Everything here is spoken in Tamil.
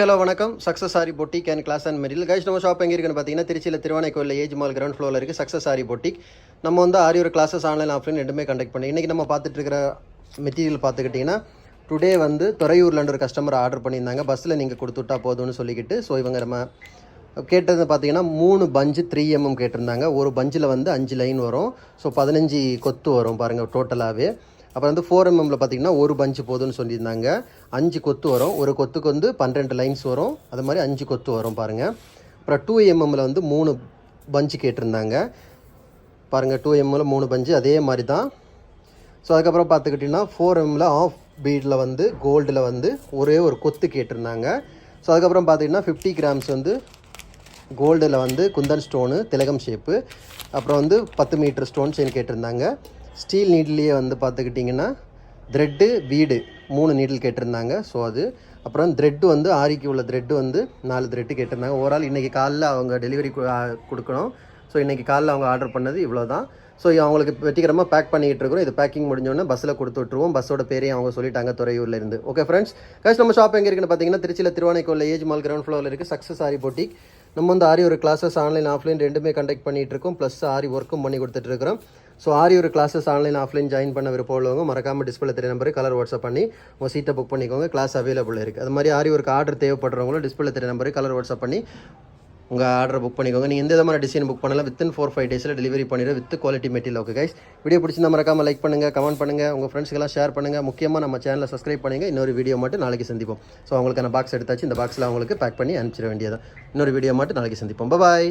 ஹலோ வணக்கம் success sari boutique and class and material guys. நம்ம ஷாப் எங்கே இருக்குன்னு பார்த்தீங்கன்னா திருச்சியில் திருவானைக்கோயில் ஏஜ் மால் கிரவுண்ட் ஃப்ளோரில் இருக்குது சக்ஸஸ் சாரி பொட்டிக். நம்ம வந்து ஆரி கிளாஸஸ் ஆன்லைன் ஆஃப்லைன் ரெண்டுமே கண்டக்ட் பண்ணி இன்றைக்கி நம்ம பார்த்துட்டு இருக்கிற மெட்டீரியல் பார்த்துக்கிட்டிங்கன்னா டுடே வந்து துறையூர்லேருந்து ஒரு கஸ்டமர் ஆர்டர் பண்ணியிருந்தாங்க. பஸ்ஸில் நீங்கள் கொடுத்துட்டா போதும்னு சொல்லிக்கிட்டு ஸோ இவங்க நம்ம கேட்டது பார்த்தீங்கன்னா 3 பஞ்சு 3mm கேட்டிருந்தாங்க. ஒரு பஞ்சில் வந்து 5 லைன் வரும். ஸோ 15 கொத்து வரும் பாருங்கள் டோட்டலாகவே. அப்புறம் வந்து 4mm பார்த்திங்கன்னா ஒரு பஞ்சு போதும்னு சொல்லியிருந்தாங்க. 5 கொத்து வரும். ஒரு கொத்துக்கு வந்து 12 லைன்ஸ் வரும். அது மாதிரி 5 கொத்து வரும் பாருங்கள். அப்புறம் 2mmல வந்து 3 பஞ்சு கேட்டிருந்தாங்க பாருங்கள். 2mmல 3 பஞ்சு அதே மாதிரி தான். ஸோ அதுக்கப்புறம் பார்த்துக்கிட்டிங்கன்னா 4mmல ஆஃப் பீடில் வந்து கோல்டில் வந்து ஒரே ஒரு கொத்து கேட்டிருந்தாங்க. ஸோ அதுக்கப்புறம் பார்த்திங்கன்னா 50 கிராம்ஸ் வந்து கோல்டில் வந்து குந்தன் ஸ்டோனு திலகம் ஷேப்பு. அப்புறம் வந்து 10 மீட்டர் ஸ்டோன் செயின் கேட்டிருந்தாங்க. ஸ்டீல் நீட்லேயே வந்து பார்த்துக்கிட்டிங்கன்னா த்ரெட்டு பீடு 3 நீடில் கேட்டிருந்தாங்க. ஸோ அது அப்புறம் த்ரெட்டு வந்து ஆரிக்கு உள்ள த்ரெட்டு வந்து 4 த்ரெட்டு கேட்டிருந்தாங்க. ஓவரால் இன்றைக்கி காலைல அவங்க டெலிவரி கொடுக்கணும். ஸோ இன்றைக்கி காலைல அவங்க ஆர்டர் பண்ணது இவ்வளோ தான். ஸோ அவங்களுக்கு வெற்றிகரமாக பேக் பண்ணிக்கிட்டு இருக்கிறோம். இது பேக்கிங் முடிஞ்சோடனே பஸ்ஸில் கொடுத்து விட்ருவோம். பஸ்ஸோட பேரையும் அவங்க சொல்லிட்டாங்க துறையூர்லேருந்து. ஓகே ஃப்ரெண்ட்ஸ், கைஸ் நம்ம ஷாப் எங்கே இருக்குன்னு பார்த்தீங்கன்னா திருச்சியில் திருவானைக்கோயில் ஏஜ் மால் கிரவுண்ட் ஃப்ளோரில் இருக்குது சக்ஸஸ் சாரி பொட்டிக். நம்ம வந்து ஆரி கிளாஸஸ் ஆன்லைன் ஆஃப்லைன் ரெண்டுமே கண்டக்ட் பண்ணிகிட்டு இருக்கோம். ப்ளஸ் ஆரி ஒர்க்கும் பண்ணி கொடுத்துட்ருக்கிறோம். ஸோ ஆரி கிளாஸஸ் ஆன்லைன் ஆஃப்லைன் ஜாயின் பண்ண விருப்பம் உள்ளவங்க மறக்காமல் டிஸ்பிளே தெரிய நம்பருக்கு கலர் வாட்ஸ்அப் பண்ணி உங்கள் சீட்டை புக் பண்ணிக்கோங்க. கிளாஸ் அவைலபிள் இருக்குது. அது மாதிரி ஆரி ஆர்டர் தேவைப்படுறவங்களும் டிஸ்பிளே தெரிய நம்பருக்கு கலர் வாட்ஸ்அப் பண்ணி உங்கள் ஆர்டர் புக் பண்ணிக்கோங்க. நீங்கள் எந்த விதமான டிசைன் புக் பண்ணலாம் வித்தின் 4-5 டேஸில் டெலிவரி பண்ணிடுற with quality material. Okay guys, video பிடிச்சிருந்தா மறக்காமல் லைக் பண்ணுங்கள், கமெண்ட் பண்ணுங்கள், உங்கள் ஃப்ரெண்ட்ஸ்க்கெல்லாம் ஷேர் பண்ணுங்கள். முக்கியமாக நம்ம சேனலை சப்ஸ்கிரைப் பண்ணுங்கள். இன்னொரு வீடியோ மட்டும் நாளைக்கு சந்திப்போம். ஸோ அவங்களுக்கான பாக்ஸ் எடுத்தாச்சு. இந்த பாக்ஸில் அவங்களுக்கு பேக் பண்ணி அனுப்பிச்சிட வேண்டியதான். இன்னொரு வீடியோ மட்டும் நாளைக்கு சந்திப்போம். பாய்.